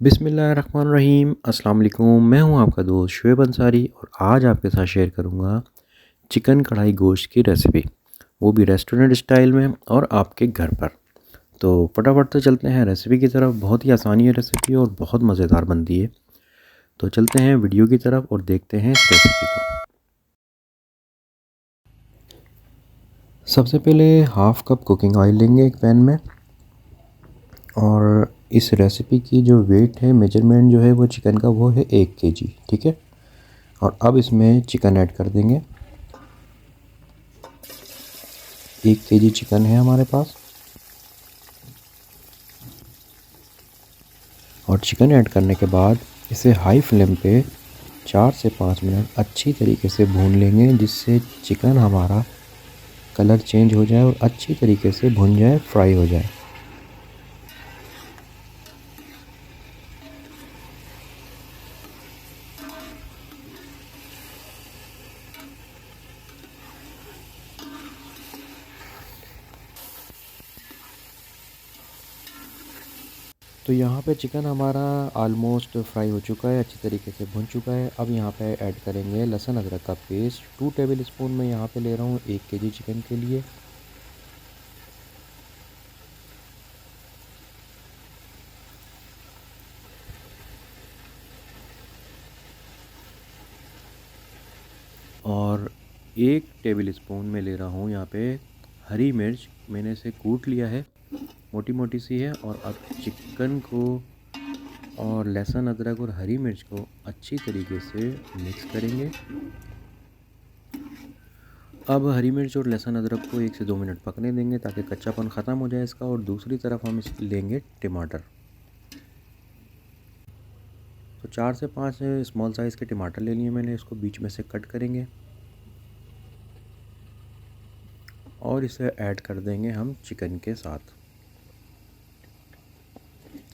बिस्मिल्लाहिर्रहमानिर्रहीम। अस्सलाम वालेकुम। मैं हूं आपका दोस्त शुएब अंसारी और आज आपके साथ शेयर करूंगा चिकन कढ़ाई गोश्त की रेसिपी, वो भी रेस्टोरेंट स्टाइल में और आपके घर पर। तो फटाफट से चलते हैं रेसिपी की तरफ। बहुत ही आसानी है रेसिपी और बहुत मज़ेदार बनती है। तो चलते हैं वीडियो की तरफ और देखते हैं इस रेसिपी को। सबसे पहले हाफ़ कप कुकिंग ऑयल लेंगे एक पैन में, और इस रेसिपी की जो वेट है, मेजरमेंट जो है वो चिकन का वो है 1 केजी। ठीक है। और अब इसमें चिकन ऐड कर देंगे। 1 केजी चिकन है हमारे पास। और चिकन ऐड करने के बाद इसे हाई फ्लेम पे 4 से 5 मिनट अच्छी तरीके से भून लेंगे, जिससे चिकन हमारा कलर चेंज हो जाए और अच्छी तरीके से भुन जाए, फ्राई हो जाए। तो यहाँ पे चिकन हमारा ऑलमोस्ट फ्राई हो चुका है, अच्छी तरीके से भुन चुका है। अब यहाँ पे ऐड करेंगे लहसुन अदरक का पेस्ट। 2 टेबल स्पून मैं यहाँ पे ले रहा हूँ 1 केजी चिकन के लिए। और 1 टेबल स्पून मैं ले रहा हूँ यहाँ पे हरी मिर्च। मैंने इसे कूट लिया है, मोटी मोटी सी है। और अब चिकन को और लहसुन अदरक और हरी मिर्च को अच्छी तरीके से मिक्स करेंगे। अब हरी मिर्च और लहसुन अदरक को 1 से 2 मिनट पकने देंगे ताकि कच्चापन ख़त्म हो जाए इसका। और दूसरी तरफ हम इस लेंगे टमाटर। तो 4 से 5 स्मॉल साइज़ के टमाटर ले लिए मैंने, इसको बीच में से कट करेंगे और इसे ऐड कर देंगे हम चिकन के साथ।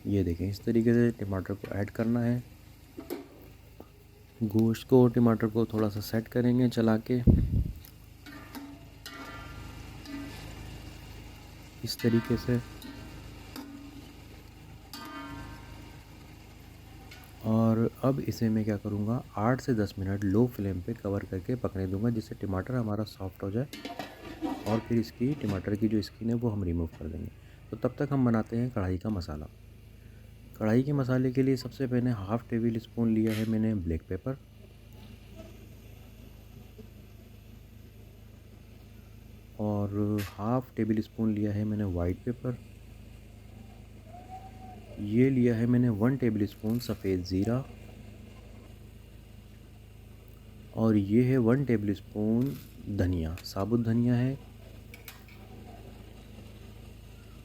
ये देखें, इस तरीके से टमाटर को ऐड करना है। गोश्त को और टमाटर को थोड़ा सा सेट करेंगे चला के, इस तरीके से। और अब इसे मैं क्या करूँगा, 8 से 10 मिनट लो फ्लेम पे कवर करके पकने दूंगा, जिससे टमाटर हमारा सॉफ्ट हो जाए। और फिर इसकी टमाटर की जो स्किन है वो हम रिमूव कर देंगे। तो तब तक हम बनाते हैं कढ़ाई का मसाला। कढ़ाई के मसाले के लिए सबसे पहले हाफ़ टेबल स्पून लिया है मैंने ब्लैक पेपर। और हाफ़ टेबल स्पून लिया है मैंने वाइट पेपर। ये लिया है मैंने 1 टेबल स्पून सफ़ेद ज़ीरा। और ये है 1 टेबल स्पून धनिया, साबुत धनिया है।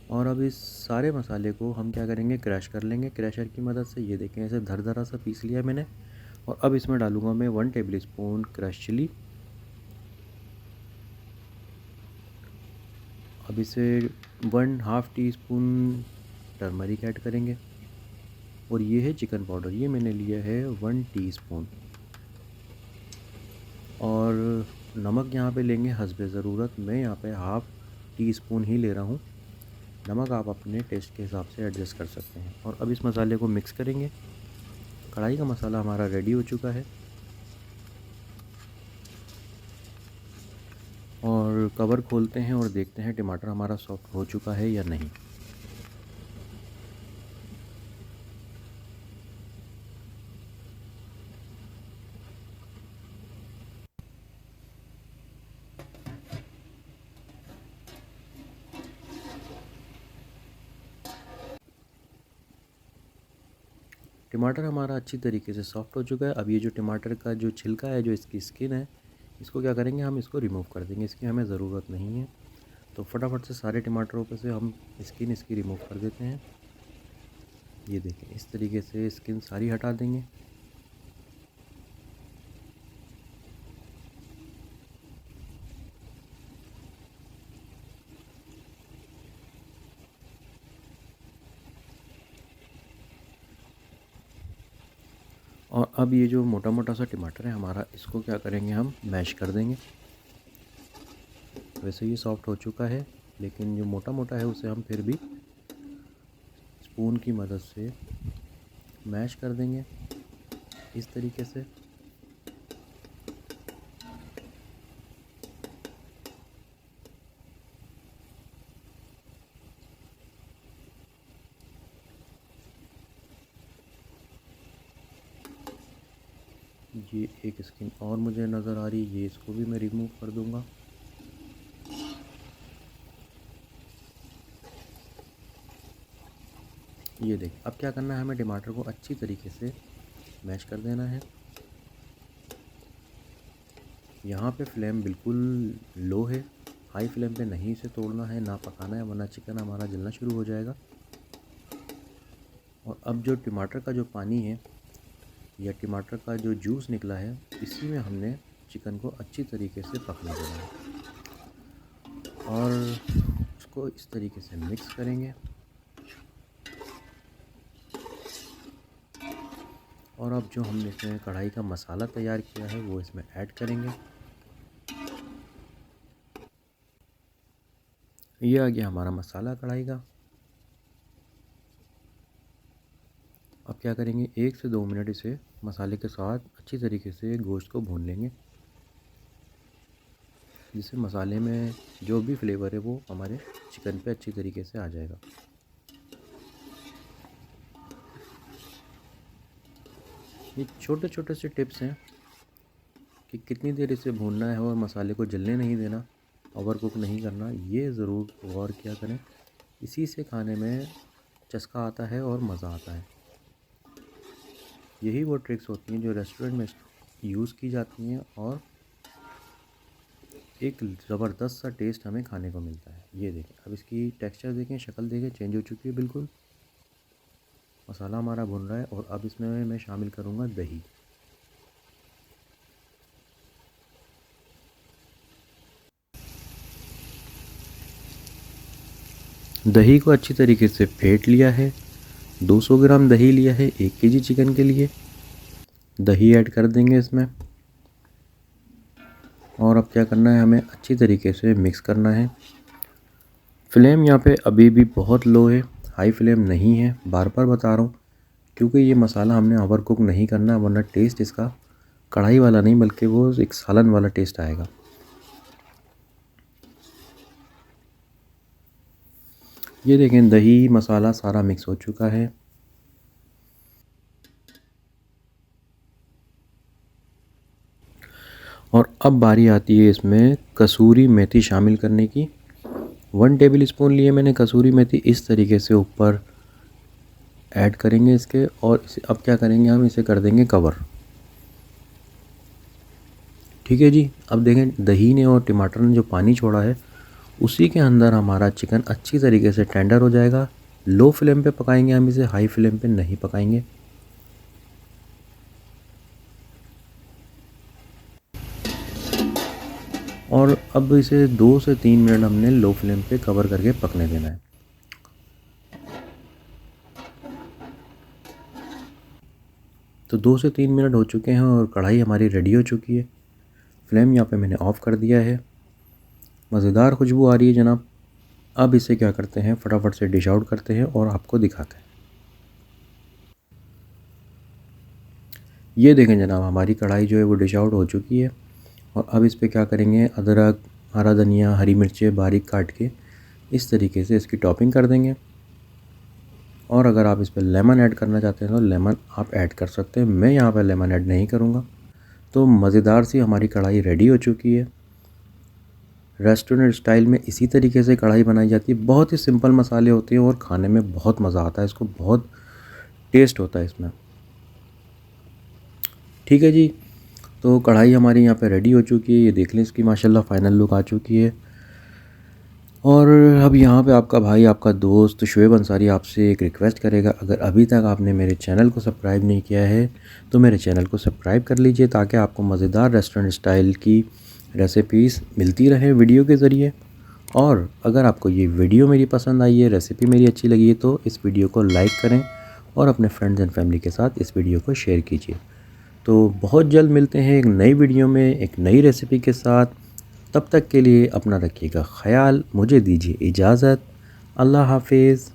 और अब इस सारे मसाले को हम क्या करेंगे, क्रश कर लेंगे क्रशर की मदद से। ये देखें, ऐसे धर सा पीस लिया मैंने। और अब इसमें डालूंगा मैं 1 टेबल स्पून क्रश चिली। अब इसे 1/2 टी स्पून टर्मरिक ऐड करेंगे। और ये है चिकन पाउडर, ये मैंने लिया है 1 टीस्पून। और नमक यहाँ पे लेंगे हस्बे ज़रूरत। मैं यहाँ पे हाफ़ टी स्पून ही ले रहा हूँ। नमक आप अपने टेस्ट के हिसाब से एडजस्ट कर सकते हैं। और अब इस मसाले को मिक्स करेंगे। कढ़ाई का मसाला हमारा रेडी हो चुका है। और कवर खोलते हैं और देखते हैं टमाटर हमारा सॉफ्ट हो चुका है या नहीं। टमाटर हमारा अच्छी तरीके से सॉफ्ट हो चुका है। अब ये जो टमाटर का जो छिलका है, जो इसकी स्किन है, इसको क्या करेंगे, हम इसको रिमूव कर देंगे। इसकी हमें ज़रूरत नहीं है। तो फटाफट से सारे टमाटरों पर से हम स्किन इसकी रिमूव कर देते हैं। ये देखें, इस तरीके से स्किन सारी हटा देंगे। और अब ये जो मोटा मोटा सा टमाटर है हमारा, इसको क्या करेंगे, हम मैश कर देंगे। वैसे ये सॉफ्ट हो चुका है, लेकिन जो मोटा मोटा है उसे हम फिर भी स्पून की मदद से मैश कर देंगे इस तरीके से। ये एक स्किन और मुझे नज़र आ रही है, ये इसको भी मैं रिमूव कर दूंगा। ये देखिए, अब क्या करना है, हमें टमाटर को अच्छी तरीके से मैश कर देना है। यहाँ पे फ्लेम बिल्कुल लो है, हाई फ्लेम पे नहीं इसे तोड़ना है, ना पकाना है, वरना चिकन हमारा जलना शुरू हो जाएगा। और अब जो टमाटर का जो पानी है या टमाटर का जो जूस निकला है, इसी में हमने चिकन को अच्छी तरीके से पकने देना है और उसको इस तरीके से मिक्स करेंगे। और अब जो हमने इसमें कढ़ाई का मसाला तैयार किया है वो इसमें ऐड करेंगे। ये आ गया हमारा मसाला कढ़ाई का। अब क्या करेंगे, 1 से 2 मिनट इसे मसाले के साथ अच्छी तरीके से गोश्त को भून लेंगे, जिससे मसाले में जो भी फ्लेवर है वो हमारे चिकन पे अच्छी तरीके से आ जाएगा। ये छोटे छोटे से टिप्स हैं कि कितनी देर इसे भूनना है और मसाले को जलने नहीं देना, ओवर कुक नहीं करना, ये ज़रूर गौर किया करें। इसी से खाने में चस्का आता है और मज़ा आता है। यही वो ट्रिक्स होती हैं जो रेस्टोरेंट में यूज़ की जाती हैं और एक ज़बरदस्त सा टेस्ट हमें खाने को मिलता है। ये देखें, अब इसकी टेक्सचर देखें, शक्ल देखें, चेंज हो चुकी है बिल्कुल। मसाला हमारा भुन रहा है और अब इसमें मैं शामिल करूँगा दही। दही को अच्छी तरीके से फेंट लिया है। 200 ग्राम दही लिया है 1 केजी चिकन के लिए। दही ऐड कर देंगे इसमें और अब क्या करना है, हमें अच्छी तरीके से मिक्स करना है। फ्लेम यहाँ पे अभी भी बहुत लो है, हाई फ्लेम नहीं है, बार बार बता रहा हूँ, क्योंकि ये मसाला हमने ओवर कुक नहीं करना, वरना टेस्ट इसका कढ़ाई वाला नहीं बल्कि वो एक सालन वाला टेस्ट आएगा। ये देखें, दही मसाला सारा मिक्स हो चुका है। और अब बारी आती है इसमें कसूरी मेथी शामिल करने की। 1 टेबल स्पून लिए मैंने कसूरी मेथी, इस तरीके से ऊपर ऐड करेंगे इसके। और इसे अब क्या करेंगे, हम इसे कर देंगे कवर। ठीक है जी। अब देखें, दही ने और टमाटर ने जो पानी छोड़ा है उसी के अंदर हमारा चिकन अच्छी तरीके से टेंडर हो जाएगा। लो फ्लेम पे पकाएंगे हम इसे, हाई फ्लेम पे नहीं पकाएंगे। और अब इसे 2 से 3 मिनट हमने लो फ्लेम पे कवर करके पकने देना है। तो 2 से 3 मिनट हो चुके हैं और कढ़ाई हमारी रेडी हो चुकी है। फ्लेम यहाँ पे मैंने ऑफ़ कर दिया है। मज़ेदार खुशबू आ रही है जनाब। अब इसे क्या करते हैं, फटाफट से डिश आउट करते हैं और आपको दिखाते हैं। ये देखें जनाब, हमारी कढ़ाई जो है वो डिश आउट हो चुकी है। और अब इस पे क्या करेंगे, अदरक, हरा धनिया, हरी मिर्चें बारीक काट के इस तरीके से इसकी टॉपिंग कर देंगे। और अगर आप इस पर लेमन ऐड करना चाहते हैं तो लेमन आप ऐड कर सकते हैं। मैं यहाँ पर लेमन ऐड नहीं करूँगा। तो मज़ेदार सी हमारी कढ़ाई रेडी हो चुकी है। रेस्टोरेंट स्टाइल में इसी तरीके से कढ़ाई बनाई जाती है। बहुत ही सिंपल मसाले होते हैं और खाने में बहुत मज़ा आता है, इसको बहुत टेस्ट होता है इसमें। ठीक है जी, तो कढ़ाई हमारी यहाँ पे रेडी हो चुकी है। ये देख लें, इसकी माशाल्लाह फ़ाइनल लुक आ चुकी है। और अब यहाँ पे आपका भाई, आपका दोस्त शुएब अंसारी आपसे एक रिक्वेस्ट करेगा, अगर अभी तक आपने मेरे चैनल को सब्सक्राइब नहीं किया है तो मेरे चैनल को सब्सक्राइब कर लीजिए, ताकि आपको मज़ेदार रेस्टोरेंट स्टाइल की रेसिपीज़ मिलती रहे वीडियो के ज़रिए। और अगर आपको ये वीडियो मेरी पसंद आई है, रेसिपी मेरी अच्छी लगी है, तो इस वीडियो को लाइक करें और अपने फ्रेंड्स एंड फैमिली के साथ इस वीडियो को शेयर कीजिए। तो बहुत जल्द मिलते हैं एक नई वीडियो में एक नई रेसिपी के साथ। तब तक के लिए अपना रखिएगा ख्याल, मुझे दीजिए इजाज़त। अल्लाह हाफिज़।